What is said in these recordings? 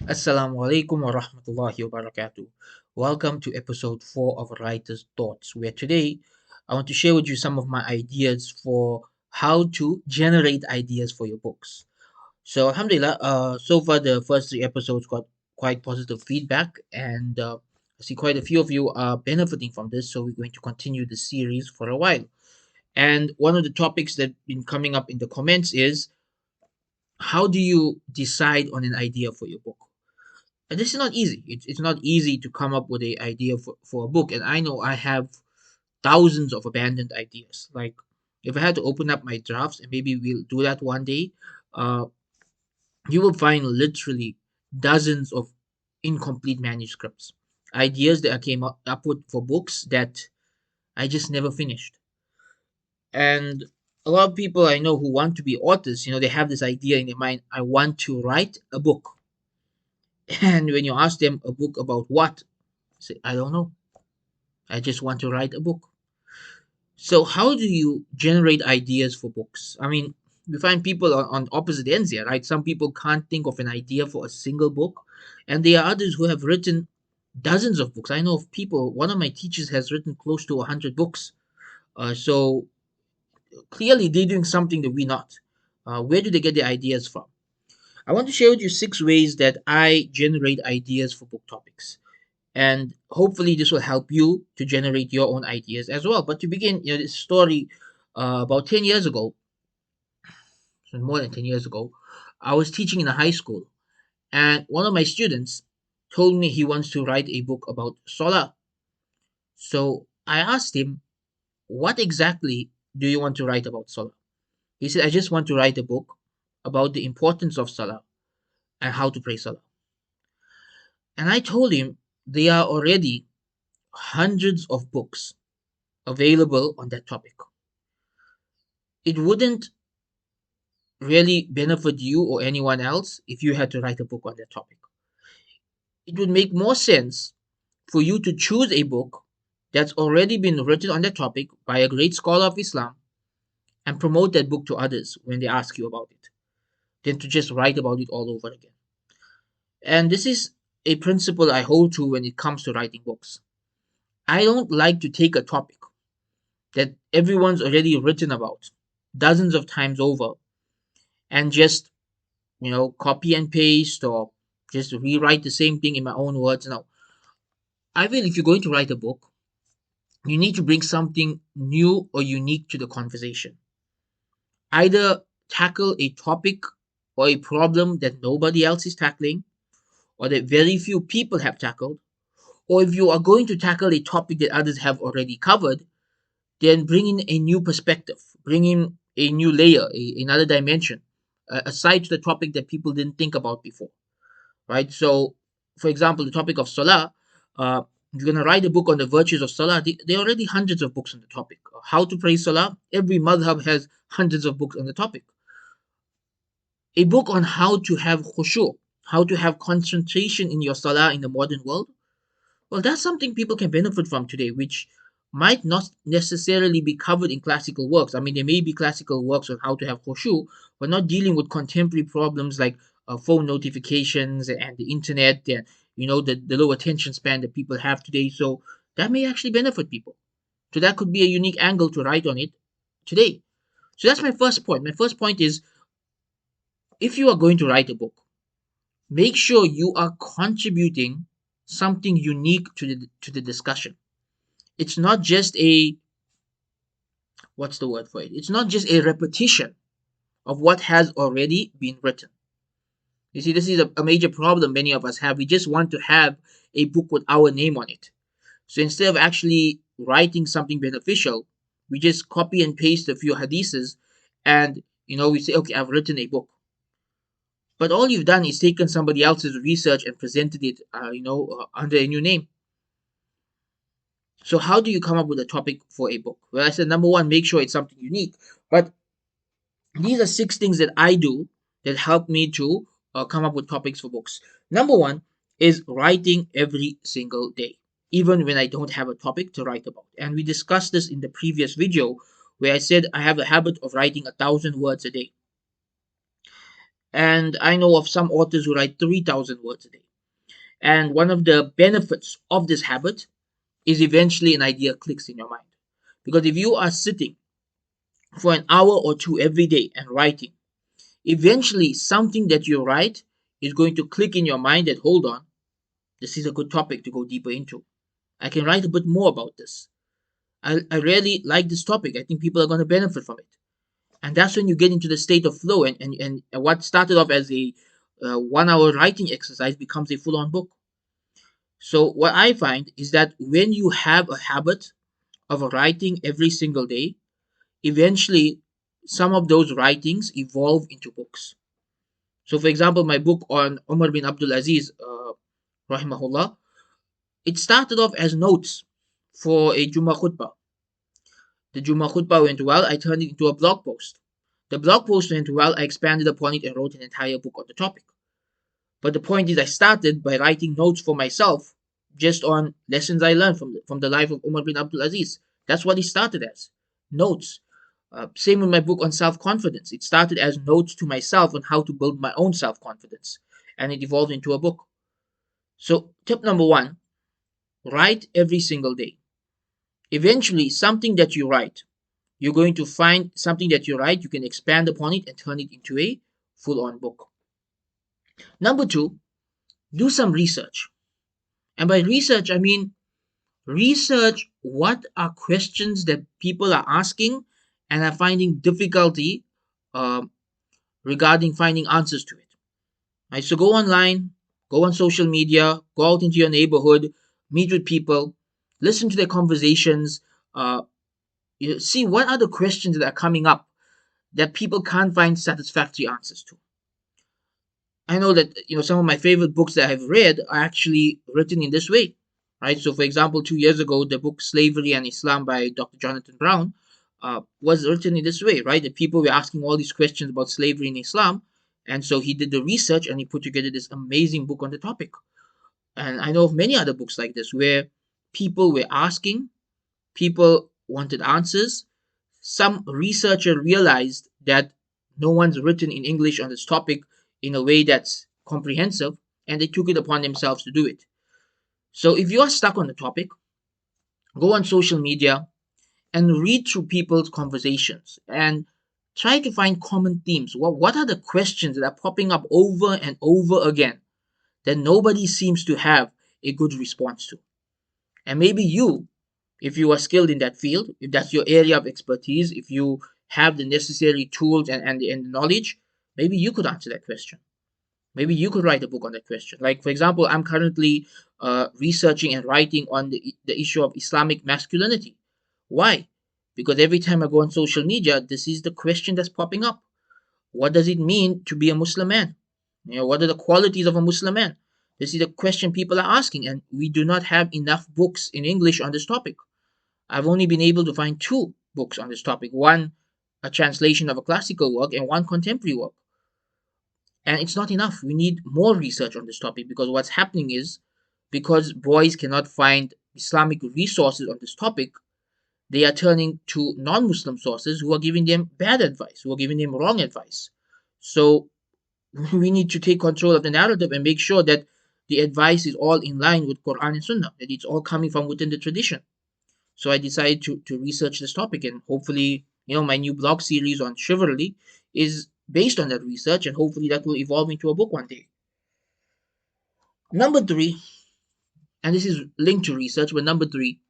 Assalamu alaikum wa rahmatullahi wa barakatuh. Welcome to episode 4 of Writer's Thoughts, where today I want to share with you some of my ideas for how to generate ideas for your books. So, Alhamdulillah, so far the first three episodes got quite positive feedback, and I see quite a few of you are benefiting from this, so we're going to continue the series for a while. And one of the topics that been coming up in the comments is how do you decide on an idea for your book? And this is not easy. It's not easy to come up with a idea for a book. And I know I have thousands of abandoned ideas. Like if I had to open up my drafts, and maybe we'll do that one day, uh, you will find literally dozens of incomplete manuscripts, ideas that I came up with for books that I just never finished. And a lot of people I know who want to be authors, they have this idea in their mind: I want to write a book. And when you ask them a book about what, say, I don't know. I just want to write a book. So, how do you generate ideas for books? I mean, we find people on opposite ends here, right? Some people can't think of an idea for a single book, and there are others who have written dozens of books. I know of people, one of my teachers has written close to 100 books. So, clearly, they're doing something that we're not. Where do they get their ideas from? I want to share with you 6 ways that I generate ideas for book topics. And hopefully this will help you to generate your own ideas as well. But to begin, this story, about 10 years ago, so more than 10 years ago, I was teaching in a high school, and one of my students told me he wants to write a book about Salah. So I asked him, what exactly do you want to write about Salah? He said, I just want to write a book about the importance of Salah and how to pray Salah. And I told him there are already hundreds of books available on that topic. It wouldn't really benefit you or anyone else if you had to write a book on that topic. It would make more sense for you to choose a book that's already been written on that topic by a great scholar of Islam and promote that book to others when they ask you about it than to just write about it all over again. And this is a principle I hold to when it comes to writing books. I don't like to take a topic that everyone's already written about dozens of times over and just copy and paste or just rewrite the same thing in my own words. Now, I feel if you're going to write a book, you need to bring something new or unique to the conversation. Either tackle a topic or a problem that nobody else is tackling or that very few people have tackled. Or if you are going to tackle a topic that others have already covered, then bring in a new perspective, bring in a new layer, another dimension, aside to the topic that people didn't think about before. Right? So, for example, the topic of Salah, if you're going to write a book on the virtues of Salah, there are already hundreds of books on the topic. How to pray Salah, every madhab has hundreds of books on the topic. A book on how to have khushu, how to have concentration in your Salah in the modern world, well, that's something people can benefit from today, which might not necessarily be covered in classical works. I mean, there may be classical works on how to have khushu, but not dealing with contemporary problems like phone notifications and the internet and the low attention span that people have today. So that may actually benefit people. So that could be a unique angle to write on it today. So that's my first point. My first point is, if you are going to write a book, make sure you are contributing something unique to the discussion. It's not just a, what's the word for it? It's not just a repetition of what has already been written. You see, this is a major problem many of us have. We just want to have a book with our name on it. So instead of actually writing something beneficial, we just copy and paste a few hadiths and we say, okay, I've written a book. But all you've done is taken somebody else's research and presented it, under a new name. So how do you come up with a topic for a book? Well, I said number one, make sure it's something unique. But these are 6 things that I do that help me to come up with topics for books. Number one is writing every single day, even when I don't have a topic to write about. And we discussed this in the previous video where I said I have a habit of writing 1,000 words a day. And I know of some authors who write 3,000 words a day. And one of the benefits of this habit is eventually an idea clicks in your mind. Because if you are sitting for an hour or two every day and writing, eventually something that you write is going to click in your mind that, hold on, this is a good topic to go deeper into. I can write a bit more about this. I really like this topic. I think people are going to benefit from it. And that's when you get into the state of flow. And what started off as a 1 hour writing exercise becomes a full on book. So, what I find is that when you have a habit of writing every single day, eventually some of those writings evolve into books. So, for example, my book on Umar bin Abdul Aziz, rahimahullah, it started off as notes for a Jummah khutbah. The Jummah khutbah went well, I turned it into a blog post. The blog post went well, I expanded upon it and wrote an entire book on the topic. But the point is, I started by writing notes for myself just on lessons I learned from the life of Umar bin Abdul Aziz. That's what it started as notes. Same with my book on self confidence. It started as notes to myself on how to build my own self confidence, and it evolved into a book. So, tip number one, write every single day. Eventually, something that you write, you're going to find something that you write, you can expand upon it and turn it into a full on book. Number two, do some research. And by research, I mean research what are questions that people are asking and are finding difficulty um, regarding finding answers to it. Right? So go online, go on social media, go out into your neighborhood, meet with people, listen to their conversations, uh, see what are the questions that are coming up that people can't find satisfactory answers to. I know that some of my favorite books that I've read are actually written in this way, right? So, for example, 2 years ago, the book "Slavery and Islam" by Dr. Jonathan Brown was written in this way, right? That people were asking all these questions about slavery in Islam, and so he did the research and he put together this amazing book on the topic. And I know of many other books like this where people were asking, people wanted answers. Some researcher realized that no one's written in English on this topic in a way that's comprehensive, and they took it upon themselves to do it. So if you are stuck on the topic, go on social media and read through people's conversations and try to find common themes. What are the questions that are popping up over and over again that nobody seems to have a good response to? And maybe you, if you are skilled in that field, if that's your area of expertise, if you have the necessary tools and the knowledge, maybe you could answer that question. Maybe you could write a book on that question. Like, for example, I'm currently researching and writing on the issue of Islamic masculinity. Why? Because every time I go on social media, this is the question that's popping up. What does it mean to be a Muslim man? What are the qualities of a Muslim man? This is the question people are asking, and we do not have enough books in English on this topic. I've only been able to find two books on this topic, one a translation of a classical work and one contemporary work. And it's not enough. We need more research on this topic because what's happening is because boys cannot find Islamic resources on this topic, they are turning to non Muslim sources who are giving them bad advice, who are giving them wrong advice. So we need to take control of the narrative and make sure that the advice is all in line with Quran and Sunnah, that it's all coming from within the tradition. So I decided to research this topic, and hopefully, my new blog series on chivalry is based on that research, and hopefully that will evolve into a book one day. Number three, and this is linked to research, but number three,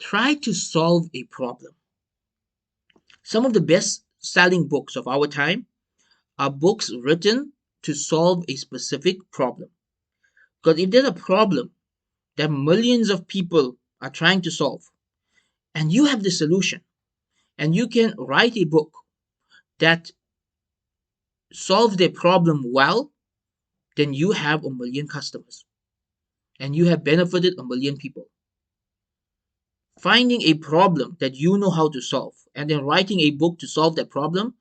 try to solve a problem. Some of the best selling books of our time are books written to solve a specific problem. Because if there's a problem that millions of people are trying to solve, and you have the solution, and you can write a book that solves their problem well, then you have a million customers and you have benefited a million people. Finding a problem that you know how to solve and then writing a book to solve that problem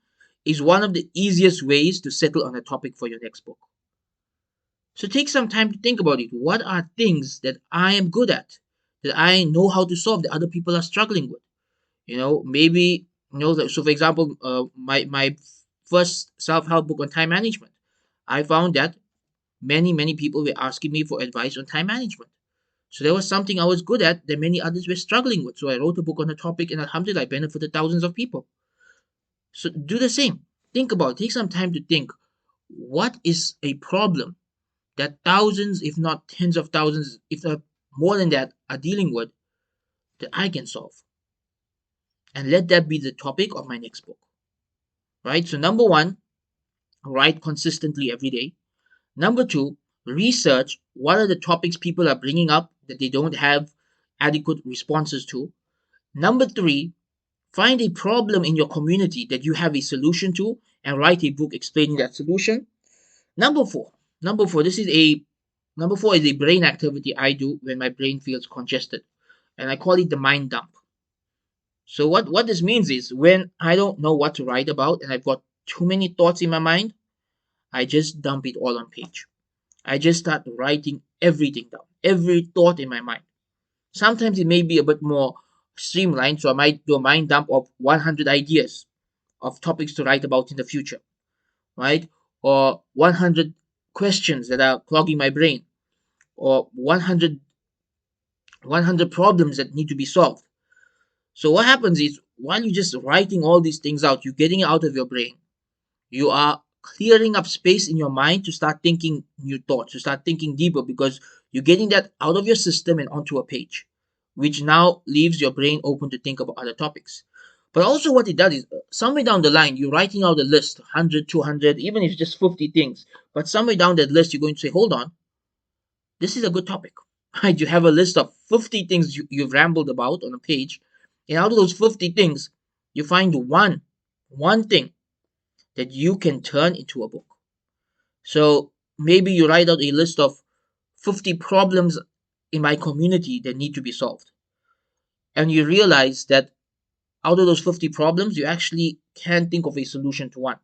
is one of the easiest ways to settle on a topic for your next book. So take some time to think about it. What are things that I am good at, that I know how to solve that other people are struggling with? Maybe, so for example, my first self help book on time management. I found that many people were asking me for advice on time management. So there was something I was good at that many others were struggling with. So I wrote a book on the topic, and alhamdulillah, I benefited thousands of people. So do the same. Think about it. Take some time to think, what is a problem that thousands, if not tens of thousands, if not more than that, are dealing with that I can solve. And let that be the topic of my next book. Right? So number one, write consistently every day. Number two, research what are the topics people are bringing up that they don't have adequate responses to. Number three, find a problem in your community that you have a solution to and write a book explaining that solution. Number four, number four, this is a number four is a brain activity I do when my brain feels congested, and I call it the mind dump. So what this means is when I don't know what to write about and I've got too many thoughts in my mind, I just dump it all on page. I just start writing everything down, every thought in my mind. Sometimes it may be a bit more streamlined, so I might do a mind dump of 100 ideas of topics to write about in the future, right? Or 100 questions that are clogging my brain, or 100 problems that need to be solved. So what happens is while you're just writing all these things out, you're getting it out of your brain. You are clearing up space in your mind to start thinking new thoughts, to start thinking deeper because you're getting that out of your system and onto a page, which now leaves your brain open to think about other topics. But also, what it does is somewhere down the line, you're writing out a list 100, 200, even if it's just 50 things. But somewhere down that list, you're going to say, hold on, this is a good topic. Right? You have a list of 50 things you've rambled about on a page. And out of those 50 things, you find one thing that you can turn into a book. So maybe you write out a list of 50 problems in my community that need to be solved. And you realize that out of those 50 problems, you actually can think of a solution to one.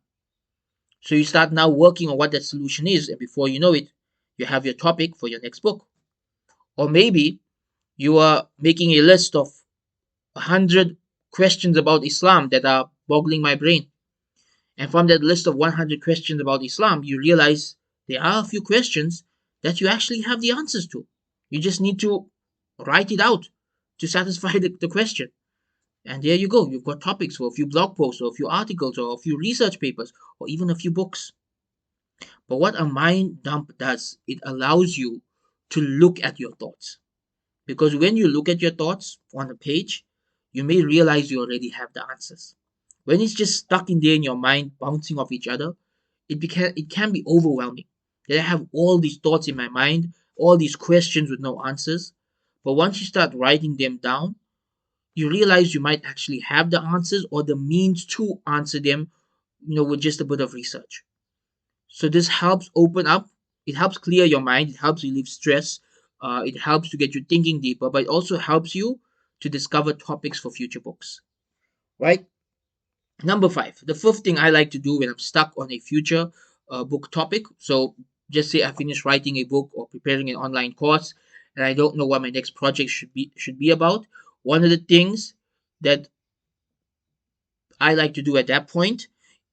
So you start now working on what that solution is. And before you know it, you have your topic for your next book. Or maybe you are making a list of 100 questions about Islam that are boggling my brain. And from that list of 100 questions about Islam, you realize there are a few questions that you actually have the answers to. You just need to write it out to satisfy the question. And there you go. You've got topics for a few blog posts or a few articles or a few research papers or even a few books. But what a mind dump does, it allows you to look at your thoughts. Because when you look at your thoughts on a page, you may realize you already have the answers. When it's just stuck in there in your mind, bouncing off each other, it can be overwhelming. That I have all these thoughts in my mind, all these questions with no answers. But once you start writing them down, you realize you might actually have the answers or the means to answer them, with just a bit of research. So this helps open up, it helps clear your mind, it helps relieve stress, it helps to get you thinking deeper, but it also helps you to discover topics for future books. Right? Number five, the fifth thing I like to do when I'm stuck on a future book topic. So just say I finished writing a book or preparing an online course, and I don't know what my next project should be about. One of the things that I like to do at that point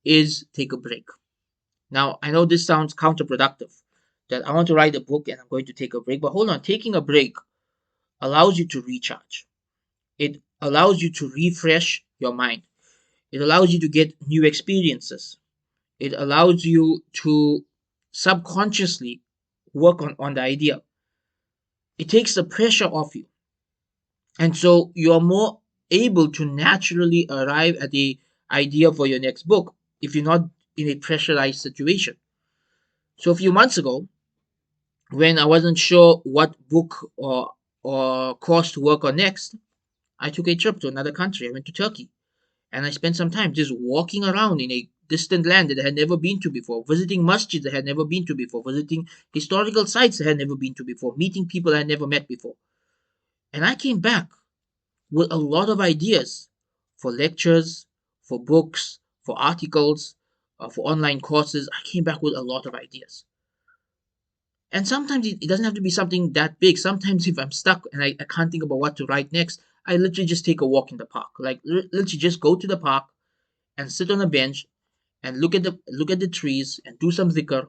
is take a break. Now I know this sounds counterproductive. That I want to write a book and I'm going to take a break, but hold on, taking a break allows you to recharge. It allows you to refresh your mind. It allows you to get new experiences. It allows you to subconsciously work on the idea. It takes the pressure off you. And so you're more able to naturally arrive at the idea for your next book if you're not in a pressurized situation. So a few months ago, when I wasn't sure what book or course to work on next, I took a trip to another country. I went to Turkey and I spent some time just walking around in a distant land that I had never been to before, visiting masjids I had never been to before, visiting historical sites I had never been to before, meeting people I had never met before. And I came back with a lot of ideas for lectures, for books, for articles, for online courses. I came back with a lot of ideas. And sometimes it doesn't have to be something that big. Sometimes if I'm stuck and I can't think about what to write next, I literally just take a walk in the park. Like literally just go to the park and sit on a bench and look at the trees and do some dhikr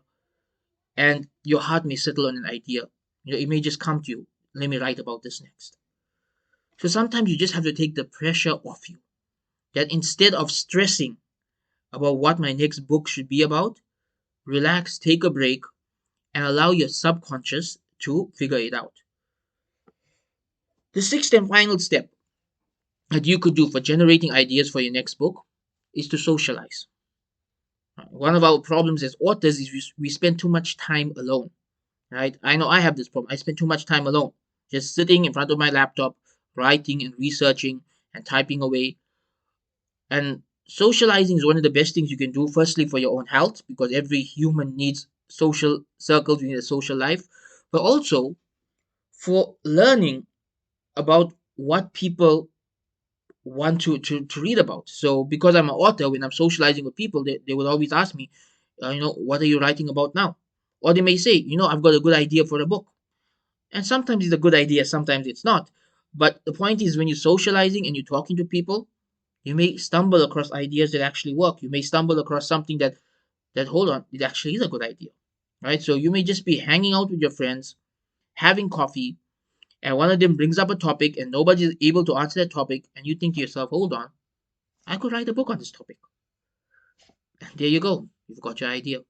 and your heart may settle on an idea. It may just come to you. Let me write about this next. So sometimes you just have to take the pressure off you. That instead of stressing about what my next book should be about, relax, take a break, and allow your subconscious to figure it out. The sixth and final step that you could do for generating ideas for your next book is to socialize. One of our problems as authors is we spend too much time alone, right? I know I have this problem. I spend too much time alone, just sitting in front of my laptop, writing and researching and typing away. And socializing is one of the best things you can do, firstly, for your own health, because every human needs social circles, you need a social life, but also for learning about what people want to read about. So because I'm an author, when I'm socializing with people, they will always ask me, what are you writing about now? Or they may say, I've got a good idea for a book. And sometimes it's a good idea, sometimes it's not. But the point is, when you're socializing and you're talking to people, you may stumble across ideas that actually work. You may stumble across something that hold on, it actually is a good idea. Right? So you may just be hanging out with your friends, having coffee, and one of them brings up a topic and nobody is able to answer that topic, and you think to yourself, hold on, I could write a book on this topic. And there you go. You've got your idea.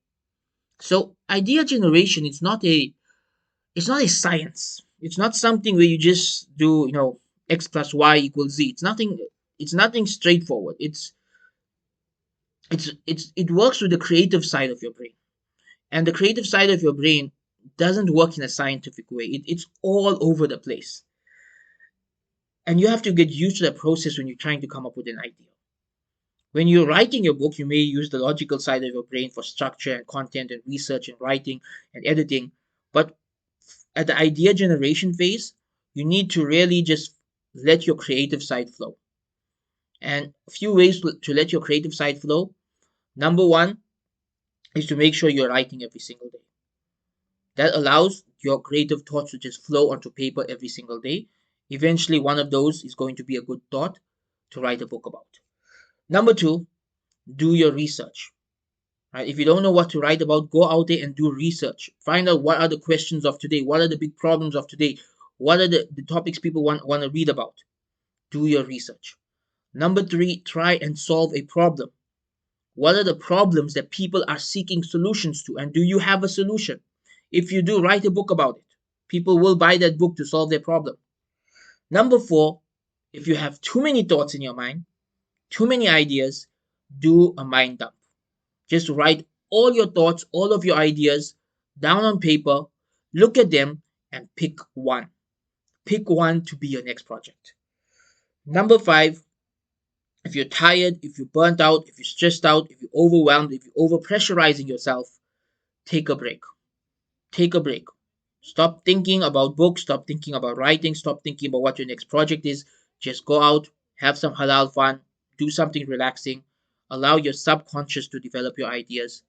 So idea generation it's not a science. It's not something where you just do, x plus y equals z. It's nothing straightforward. It works with the creative side of your brain. And the creative side of your brain doesn't work in a scientific way. It's all over the place. And you have to get used to that process when you're trying to come up with an idea. When you're writing your book, you may use the logical side of your brain for structure and content and research and writing and editing. But at the idea generation phase, you need to really just let your creative side flow. And a few ways to let your creative side flow. Number one is to make sure you're writing every single day. That allows your creative thoughts to just flow onto paper every single day. Eventually, one of those is going to be a good thought to write a book about. Number two, do your research. Right? If you don't know what to write about, go out there and do research. Find out what are the questions of today, what are the big problems of today, what are the topics people want to read about. Do your research. Number three, try and solve a problem. What are the problems that people are seeking solutions to, and do you have a solution? If you do, write a book about it. People will buy that book to solve their problem. Number four, if you have too many thoughts in your mind, too many ideas, do a mind dump. Just write all your thoughts, all of your ideas down on paper, look at them, and pick one. Pick one to be your next project. Number five, if you're tired, if you're burnt out, if you're stressed out, if you're overwhelmed, if you're overpressurizing yourself, take a break. Take a break. Stop thinking about books, stop thinking about writing, stop thinking about what your next project is. Just go out, have some halal fun, do something relaxing, allow your subconscious to develop your ideas,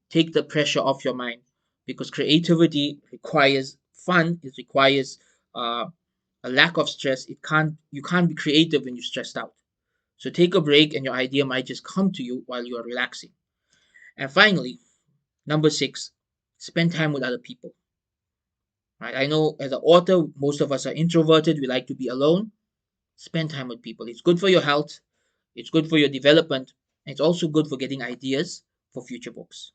take the pressure off your mind, because creativity requires fun, it requires a lack of stress. You can't be creative when you're stressed out. So take a break and your idea might just come to you while you are relaxing. And finally, number six, spend time with other people. Right? I know as an author, most of us are introverted. We like to be alone. Spend time with people. It's good for your health. It's good for your development. And it's also good for getting ideas for future books.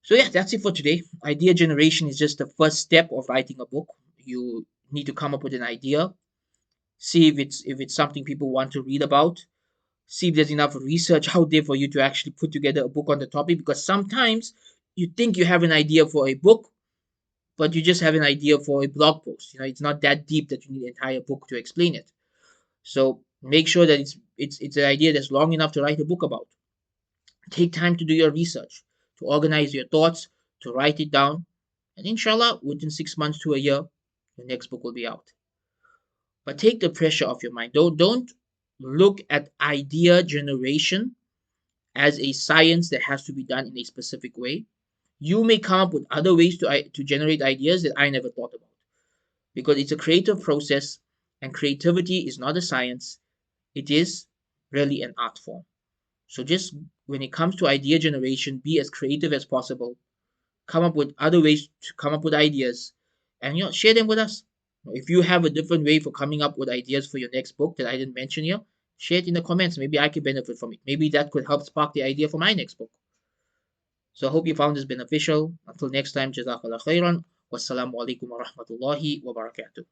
So yeah, that's it for today. Idea generation is just the first step of writing a book. You need to come up with an idea, see if it's something people want to read about, see if there's enough research out there for you to actually put together a book on the topic, because sometimes you think you have an idea for a book, but you just have an idea for a blog post. It's not that deep that you need an entire book to explain it. So make sure that it's an idea that's long enough to write a book about. Take time to do your research, to organize your thoughts, to write it down, and inshallah, within 6 months to a year, your next book will be out. But take the pressure off your mind. Don't look at idea generation as a science that has to be done in a specific way. You may come up with other ways to generate ideas that I never thought about, because it's a creative process, and creativity is not a science, it is really an art form. So just when it comes to idea generation, be as creative as possible. come up with other ways to come up with ideas, and share them with us. If you have a different way for coming up with ideas for your next book that I didn't mention here, share it in the comments. Maybe I could benefit from it. Maybe that could help spark the idea for my next book. So I hope you found this beneficial. Until next time, Jazakallah khairan. Wassalamu alaikum wa rahmatullahi wa barakatuh.